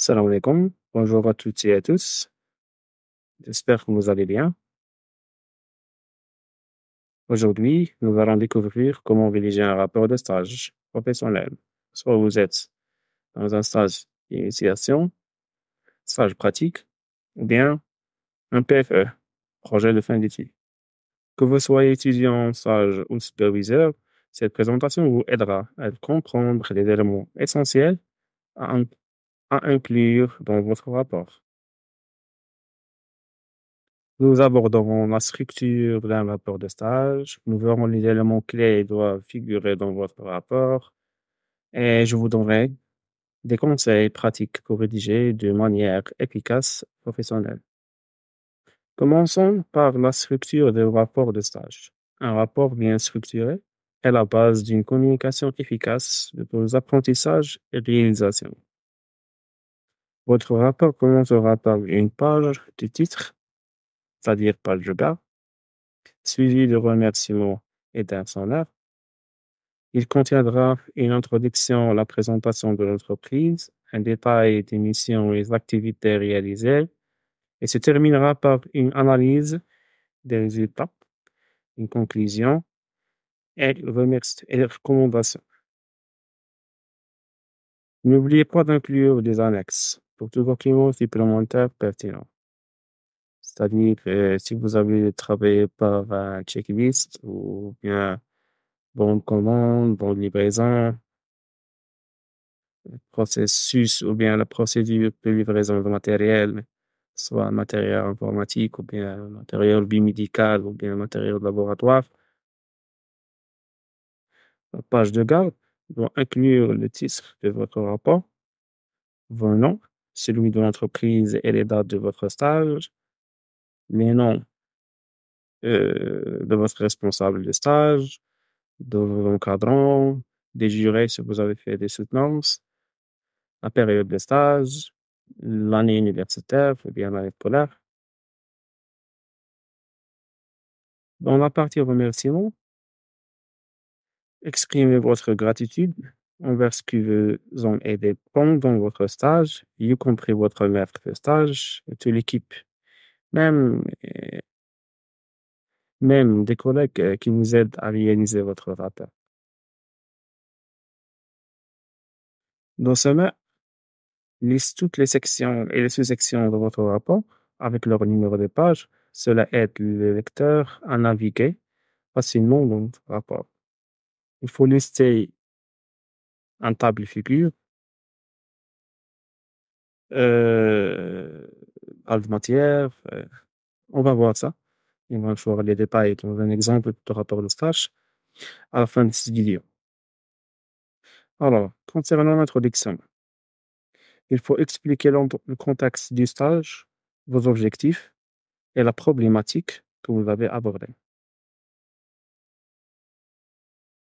Salam alaikum. Bonjour à toutes et à tous. J'espère que vous allez bien. Aujourd'hui, nous allons découvrir comment rédiger un rapport de stage professionnel. Soit vous êtes dans un stage d'initiation, stage pratique, ou bien un PFE, projet de fin d'études. Que vous soyez étudiant, stage ou superviseur, cette présentation vous aidera à comprendre les éléments essentiels à, in- à inclure dans votre rapport. Nous aborderons la structure d'un rapport de stage. Nous verrons les éléments clés qui doivent figurer dans votre rapport. Et je vous donnerai des conseils pratiques pour rédiger de manière efficace et professionnelle. Commençons par la structure du rapport de stage. Un rapport bien structuré est la base d'une communication efficace de vos apprentissages et réalisations. Votre rapport commencera par une page de titre, c'est-à-dire page de garde, suivi de remerciements et d'un sommaire. Il contiendra une introduction à la présentation de l'entreprise, un détail des missions et des activités réalisées, et se terminera par une analyse des résultats, une conclusion et des recommandations. N'oubliez pas d'inclure des annexes pour tout document supplémentaire pertinent. C'est-à-dire, si vous avez travaillé par un checklist ou bien bon de commande, bon de livraison, processus ou bien la procédure de livraison de matériel, soit matériel informatique ou bien matériel biomédical ou bien matériel de laboratoire. La page de garde doit inclure le titre de votre rapport, vos noms, celui de l'entreprise et les dates de votre stage, les noms de votre responsable de stage, de vos encadrants, des jurés si vous avez fait des soutenances, la période de stage, l'année universitaire ou bien l'année scolaire. Dans la partie remerciements, exprimez votre gratitude envers ce qui vous ont aidé pendant votre stage, y compris votre maître de stage et toute l'équipe, même, même des collègues qui vous aident à réaliser votre rapport. Dans ce sommet, liste toutes les sections et les sous-sections de votre rapport avec leur numéro de page. Cela aide le lecteur à naviguer facilement dans votre rapport. Il faut lister en table figure euh, de matière. On va voir ça. Il va voir les détails dans un exemple de rapport de stage à la fin de cette vidéo. Alors, concernant l'introduction, il faut expliquer le contexte du stage, vos objectifs et la problématique que vous avez abordée.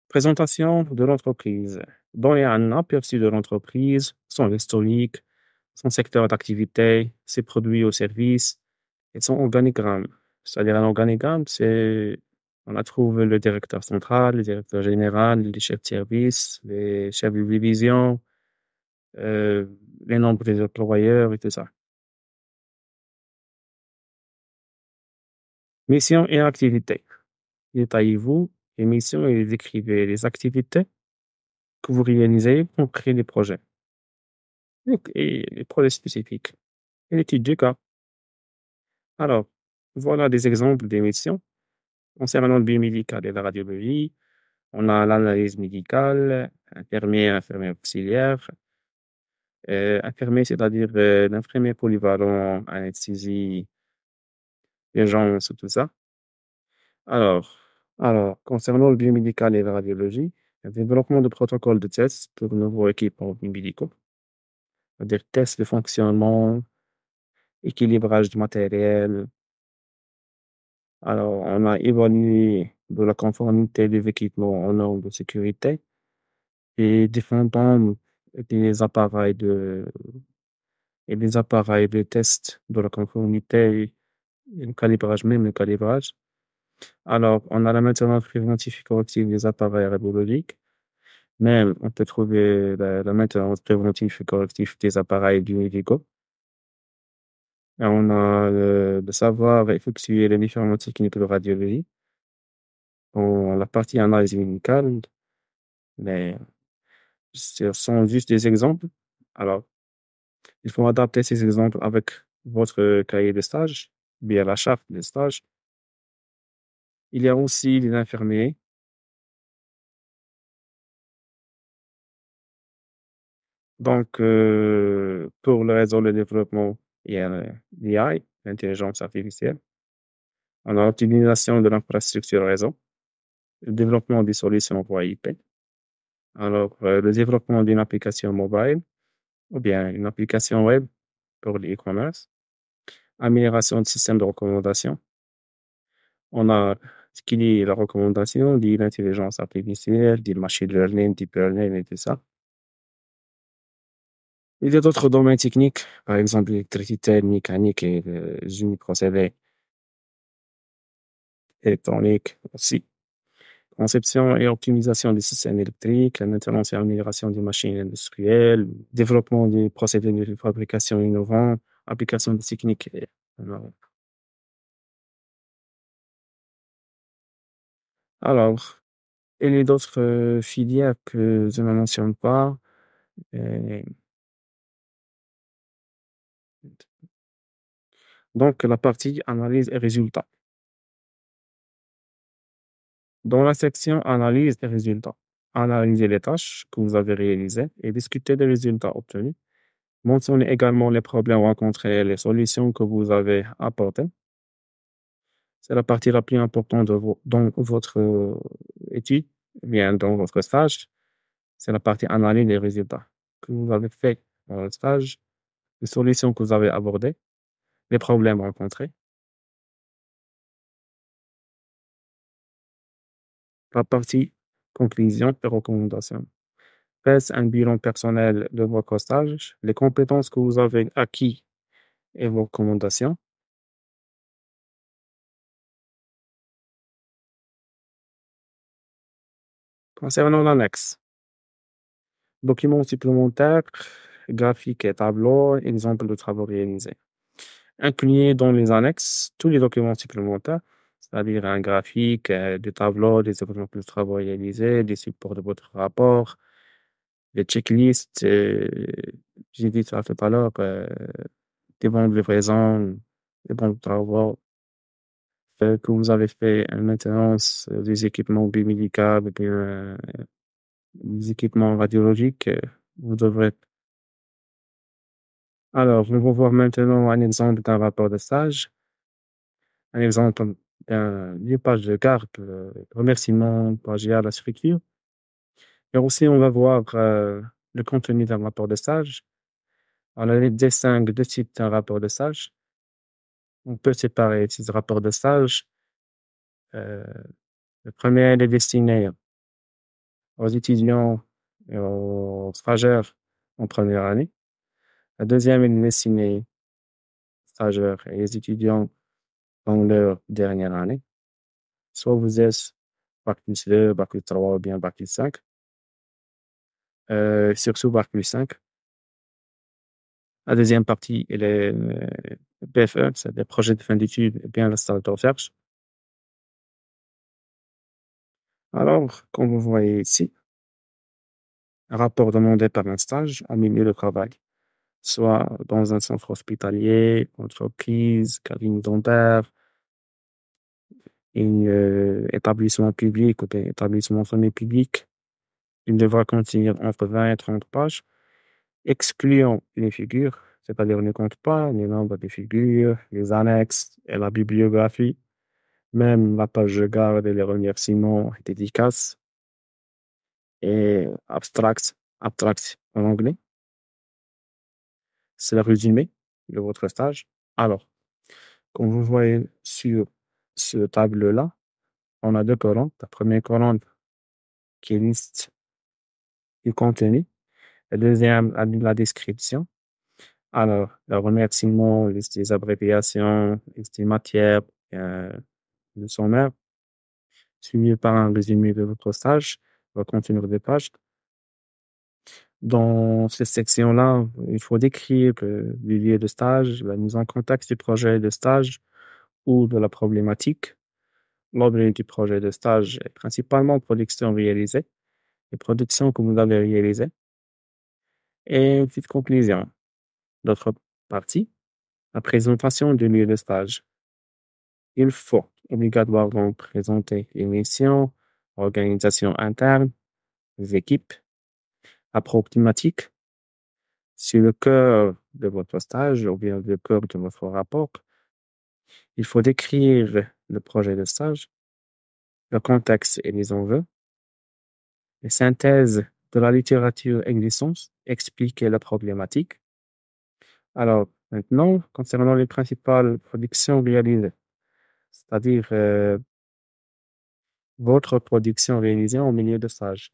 Présentation de l'entreprise. Donner un aperçu de l'entreprise, son historique, son secteur d'activité, ses produits ou services et son organigramme. C'est-à-dire un organigramme, c'est on a trouvé le directeur central, le directeur général, les chefs de service, les chefs de division, euh, les nombres des employeurs et tout ça. Mission et activité. Détaillez-vous les missions et décrivez les activités que vous réalisez pour créer des projets. Et les projets spécifiques. Et l'étude du cas. Alors, voilà des exemples des missions. Concernant le biomédical et la radiologie, on a l'analyse médicale, infirmier auxiliaire, infirmier, c'est-à-dire l'infirmier polyvalent, anesthésie, urgence, tout ça. Alors, alors, concernant le biomédical et la radiologie, le développement de protocoles de tests pour de nouveaux équipements médicaux, c'est-à-dire tests de fonctionnement, équilibrage du matériel. Alors, on a évalué de la conformité des équipements aux normes de sécurité et défendant des appareils de test de la conformité et le calibrage, même le calibrage. Alors, on a la maintenance préventive et corrective des appareils radiologiques Même, on peut trouver la maintenance préventive et corrective des appareils biomédicaux. Et on a le savoir effectuer les différentes techniques de radiologie. On la partie analyse médicale, mais ce sont juste des exemples. Alors, il faut adapter ces exemples avec votre cahier de stage, bien la charte de stage. Il y a aussi les infirmiers. Donc, pour le réseau de développement, il y a l'AI, l'intelligence artificielle. On a l'optimisation de l'infrastructure réseau, le développement des solutions pour IP. Alors, le développement d'une application mobile ou bien une application web pour l'e-commerce, amélioration du système de recommandation. On a ce qui est la recommandation, dit l'intelligence artificielle, dit le machine learning, deep learning et tout ça. Il y a d'autres domaines techniques, par exemple l'électricité, la mécanique et les génie procédés électroniques aussi. Conception et optimisation des systèmes électriques, la maintenance et amélioration des machines industrielles, développement des procédés de fabrication innovants, application des techniques. Alors, il y a d'autres filières que je ne mentionne pas. euh, Donc, la partie analyse et résultats. Dans la section analyse et résultats, analysez les tâches que vous avez réalisées et discutez des résultats obtenus. Mentionnez également les problèmes rencontrés et les solutions que vous avez apportées. C'est la partie la plus importante dans votre étude, bien dans votre stage. C'est la partie analyse des résultats que vous avez fait dans le stage, les solutions que vous avez abordées, les problèmes rencontrés. La partie conclusion et recommandation. Faites un bilan personnel de votre stage, les compétences que vous avez acquises et vos recommandations. Concernant l'annexe, documents supplémentaires, graphiques et tableaux, exemples de travaux réalisés. Incluez dans les annexes tous les documents supplémentaires, c'est-à-dire un graphique, des tableaux, des exemples de travaux réalisés, des supports de votre rapport, des checklists, j'ai dit ça tout à l'heure, des bons de livraison, des bons de travaux, que vous avez fait une maintenance des équipements biomédicaux, bien, des équipements radiologiques, vous devrez. Alors, nous allons voir maintenant un exemple d'un rapport de stage, un exemple d'une page de garde, remerciement, plagiat, la structure. Et aussi, on va voir le contenu d'un rapport de stage. On a les distingue deux types d'un rapport de stage. On peut séparer ces rapports de stage. Euh, le premier, il est destiné aux étudiants et aux stagiaires en première année. La deuxième est destinée aux stagiaires et aux étudiants dans leur dernière année. Soit vous êtes bac plus 2, bac plus 3 ou bien bac plus 5. Surtout bac plus 5. La deuxième partie, elle est PFE, c'est des projets de fin d'études et bien le stage de recherche. Alors, comme vous voyez ici, un rapport demandé par un stage en milieu de travail, soit dans un centre hospitalier, entreprise, cabine dentaire, établissement public ou bien établissement semi-public. Il devra contenir entre 20 et 30 pages, excluant les figures, c'est-à-dire ne compte pas les nombres des figures, les annexes et la bibliographie, même la page de garde et les remerciements et dédicaces, et abstract en anglais. C'est le résumé de votre stage. Alors, comme vous voyez sur ce tableau-là, on a deux colonnes. La première colonne qui est liste du contenu. La deuxième, la description. Alors, le remerciement, liste des abréviations, liste des matières, euh, le sommaire, suivi par un résumé de votre stage, va contenir des pages. Dans cette section-là, il faut décrire le lieu de stage, la mise en contexte du projet de stage ou de la problématique. L'objet du projet de stage est principalement production réalisée, les productions que vous avez réalisées, et une petite conclusion. D'autre partie, la présentation du lieu de stage. Il faut obligatoirement présenter les missions, l'organisation interne, les équipes, la problématique. Sur le cœur de votre stage ou bien le cœur de votre rapport, il faut décrire le projet de stage, le contexte et les enjeux, les synthèses de la littérature existante, expliquer la problématique. Alors, maintenant, concernant les principales productions réalisées, c'est-à-dire votre production réalisée en milieu de stage,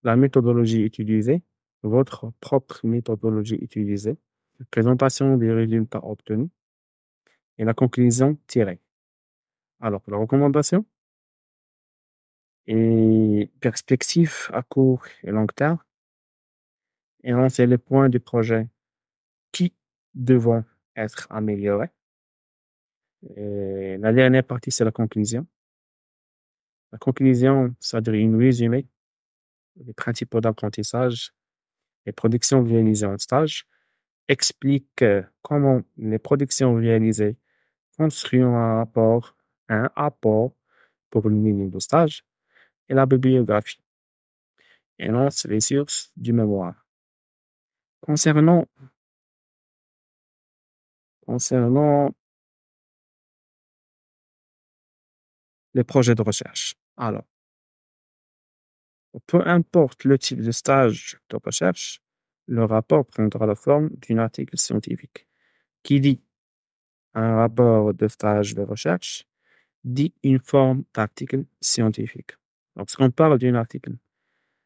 la méthodologie utilisée, votre propre méthodologie utilisée, la présentation des résultats obtenus et la conclusion tirée. Alors, la recommandation et perspective à court et long terme, énoncer les points du projet qui devront être améliorés. Et la dernière partie, c'est la conclusion. La conclusion, ça dirait une résumé des principaux d'apprentissage et productions réalisées en stage, explique comment les productions réalisées construisent un apport pour le milieu de stage et la bibliographie, énonce les sources du mémoire. Concernant, concernant les projets de recherche. Alors, peu importe le type de stage de recherche, le rapport prendra la forme d'un article scientifique. Qui dit un rapport de stage de recherche dit une forme d'article scientifique. Lorsqu'on parle d'un article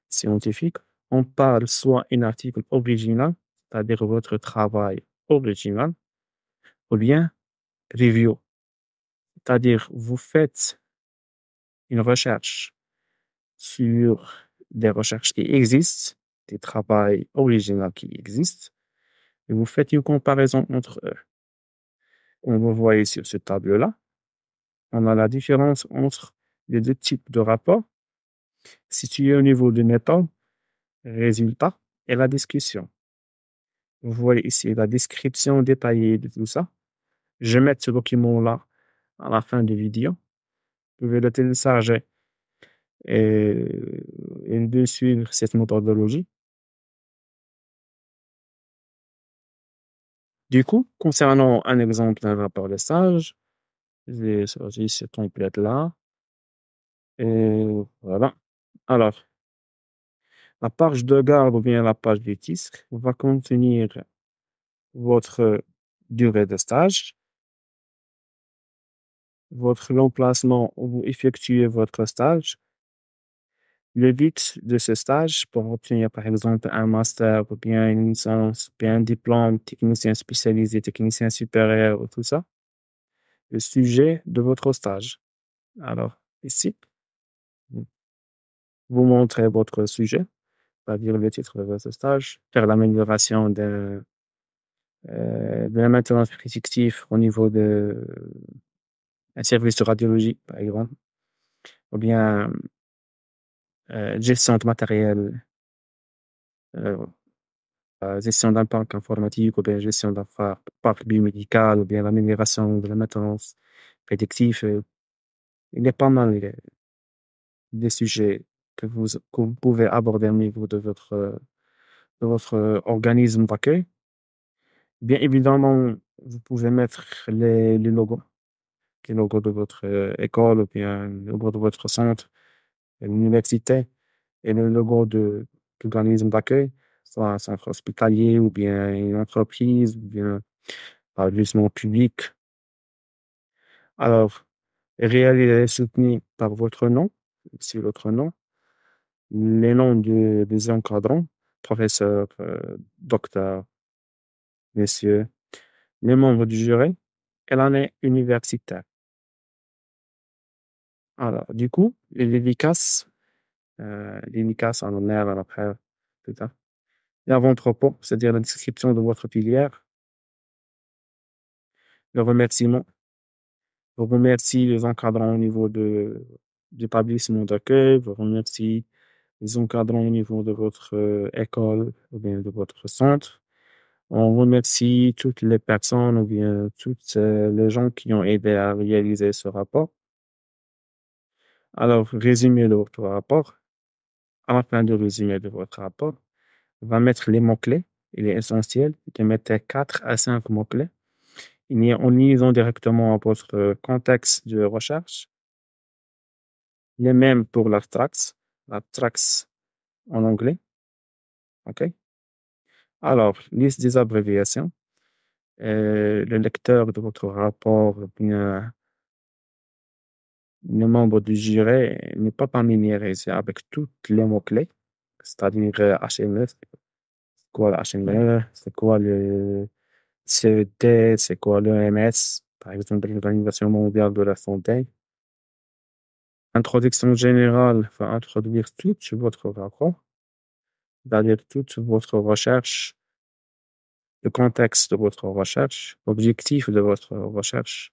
scientifique, on parle soit un article original, c'est-à-dire votre travail original, ou bien review, c'est-à-dire vous faites une recherche sur des recherches qui existent, des travaux originaux qui existent, et vous faites une comparaison entre eux. Comme vous voyez sur ce tableau-là, on a la différence entre les deux types de rapports situés au niveau de méthode, résultat et la discussion. Vous voyez ici la description détaillée de tout ça. Je vais mettre ce document-là à la fin de la vidéo. Vous pouvez le télécharger et de suivre cette méthodologie. Du coup, concernant un exemple d'un rapport de stage, j'ai choisi ce template-là. Et voilà. Alors, la page de garde ou bien la page du titre va contenir votre durée de stage, votre emplacement où vous effectuez votre stage, le but de ce stage pour obtenir par exemple un master ou bien une licence, ou bien un diplôme, technicien spécialisé, technicien supérieur ou tout ça, le sujet de votre stage. Alors, ici, vous montrez votre sujet, c'est-à-dire le titre de votre stage, faire l'amélioration de la maintenance prédictive au niveau de un service de radiologie, par exemple, ou bien gestion de matériel, euh, gestion d'un parc informatique, ou bien gestion d'un parc biomédical, ou bien l'amélioration de la maintenance prédictive. Il y a pas mal des sujets que vous pouvez aborder au niveau de votre organisme d'accueil. Bien évidemment, vous pouvez mettre les logos de votre école ou bien le logo de votre centre, l'université et le logo de l'organisme d'accueil, soit un centre hospitalier ou bien une entreprise ou bien un établissement public. Alors, réalisé et soutenu par votre nom, sur votre nom, les noms des encadrants, professeurs, docteurs, messieurs, les membres du jury et l'année universitaire. Alors, du coup, les dédicaces en honneur à la preuve c'est ça. Et avant-propos, c'est-à-dire la description de votre filière, le remerciement. Vous remerciez les encadrants au niveau du établissement d'accueil, vous remerciez les encadrants au niveau de votre école ou bien de votre centre. On remercie toutes les personnes ou bien toutes les gens qui ont aidé à réaliser ce rapport. Alors, résumé de votre rapport. À la fin du résumé de votre rapport, on va mettre les mots-clés. Il est essentiel de mettre 4 à 5 mots-clés. En liaison directement à votre contexte de recherche. Les mêmes pour l'abstract en anglais. OK? Alors, liste des abréviations. Le lecteur de votre rapport, bien, le membre du jury n'est pas familiarisé avec tous les mots-clés, c'est-à-dire HTML, c'est quoi le HTML, c'est quoi le CET, c'est quoi l'OMS, par exemple, l'Organisation mondiale de la santé. Introduction générale va introduire tout sur votre rapport, c'est-à-dire toute votre recherche, le contexte de votre recherche, l'objectif de votre recherche,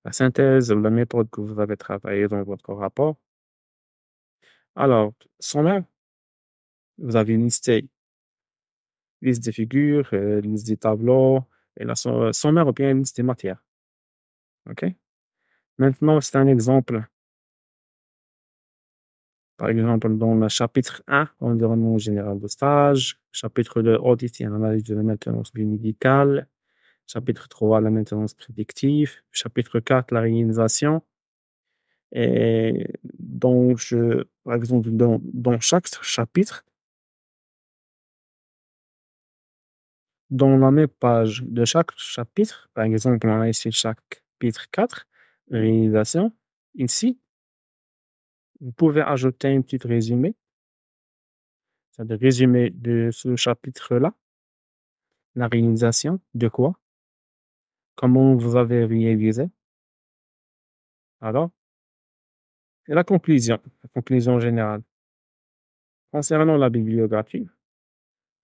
la synthèse, la méthode que vous avez travaillé dans votre rapport. Alors, sommaire, vous avez une liste des figures, liste des tableaux, et la sommaire ou bien une liste des matières. OK? Maintenant, c'est un exemple. Par exemple, dans le chapitre 1, environnement général de stage, chapitre 2, audit et analyse de la maintenance biomédicale, chapitre 3, la maintenance prédictive, chapitre 4, la réalisation. Et par exemple, dans chaque chapitre, dans la même page de chaque chapitre, par exemple, on a ici chapitre 4, réalisation. Ici, vous pouvez ajouter un petit résumé, c'est-à-dire résumé de ce chapitre-là, la réalisation, de quoi, comment vous avez réalisé, alors, et la conclusion générale. Concernant la bibliographie,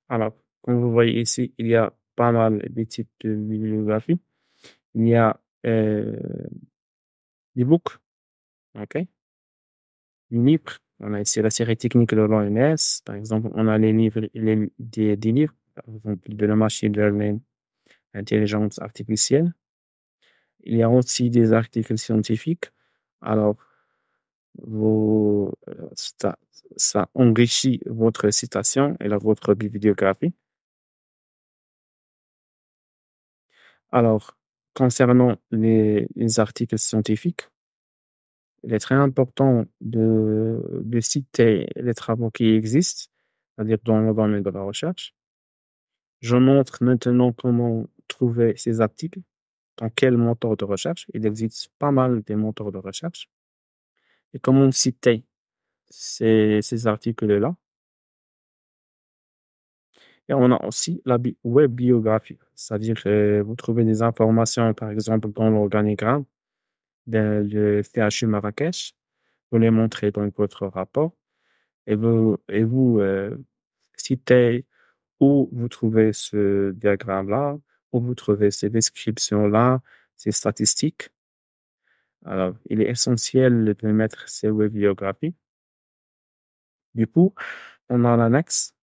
alors, comme vous voyez ici, il y a pas mal de types de bibliographie. Il y a des books, OK? Livres. On a ici la série technique de l'OMS. Par exemple, on a les livres, des livres, par exemple, de la machine learning, intelligence artificielle. Il y a aussi des articles scientifiques. Alors, ça, ça enrichit votre citation et votre bibliographie. Alors, concernant les articles scientifiques, il est très important de citer les travaux qui existent, c'est-à-dire dans le domaine de la recherche. Je montre maintenant comment trouver ces articles, dans quel moteur de recherche. Il existe pas mal de moteurs de recherche. Et comment citer ces articles-là. Et on a aussi la web biographie, c'est-à-dire que vous trouvez des informations, par exemple, dans l'organigramme de CHU Marrakech, vous les montrez dans votre rapport et vous citez où vous trouvez ce diagramme-là, où vous trouvez ces descriptions-là, ces statistiques. Alors, il est essentiel de mettre ces web biographies. Du coup, on a l'annexe.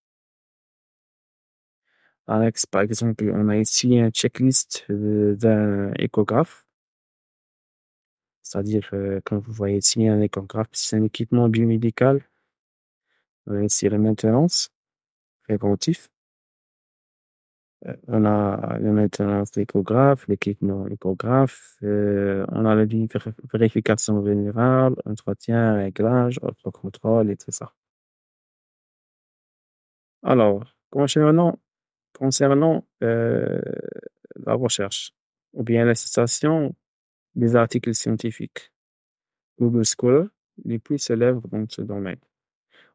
L'annexe, par exemple, on a ici un checklist d'un échographe. C'est-à-dire, comme vous voyez ici, un échographe, c'est un équipement biomédical. On a ici la maintenance préventif. On a la maintenance d'échographe, l'équipement échographe. On a la vérification générale, entretien, réglage, autocontrôle et tout ça. Alors, concernant la recherche ou bien la citation des articles scientifiques, Google Scholar, les plus célèbres dans ce domaine.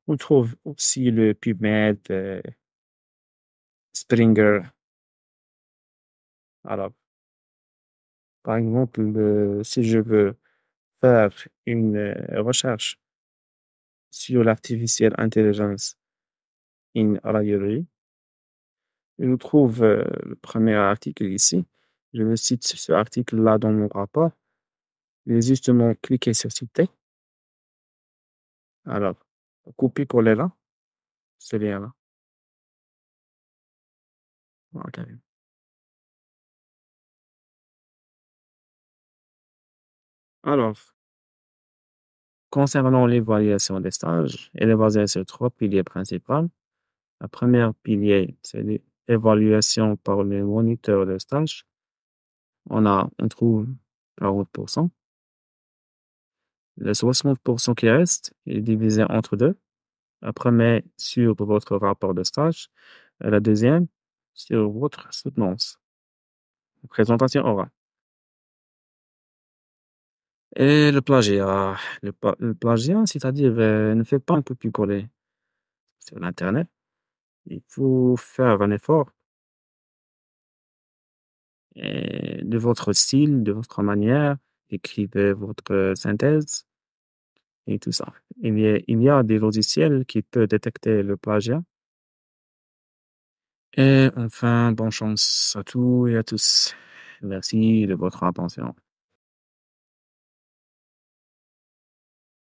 On trouve aussi le PubMed, Springer. Alors, par exemple, si je veux faire une recherche sur l'artificielle intelligence in raillerie. Je trouve le premier article ici. Je le cite ce article-là dans mon rapport. Je vais justement cliquer sur citer. Alors, copier-coller là, ce lien-là. Ok. Alors, concernant l'évaluation des stages, elle est basée sur trois piliers principaux. La première pilier, c'est l'évaluation par le moniteur de stage. On trouve 40%. Le 60% qui reste est divisé entre deux. La première sur votre rapport de stage et la deuxième sur votre soutenance, présentation orale. Et le plagiat, le plagiat, c'est-à-dire ne fait pas un copier-coller sur l'Internet. Il faut faire un effort de votre style, de votre manière, écrivez votre synthèse et tout ça. Il y a des logiciels qui peuvent détecter le plagiat. Et enfin, bonne chance à tous et à tous. Merci de votre attention.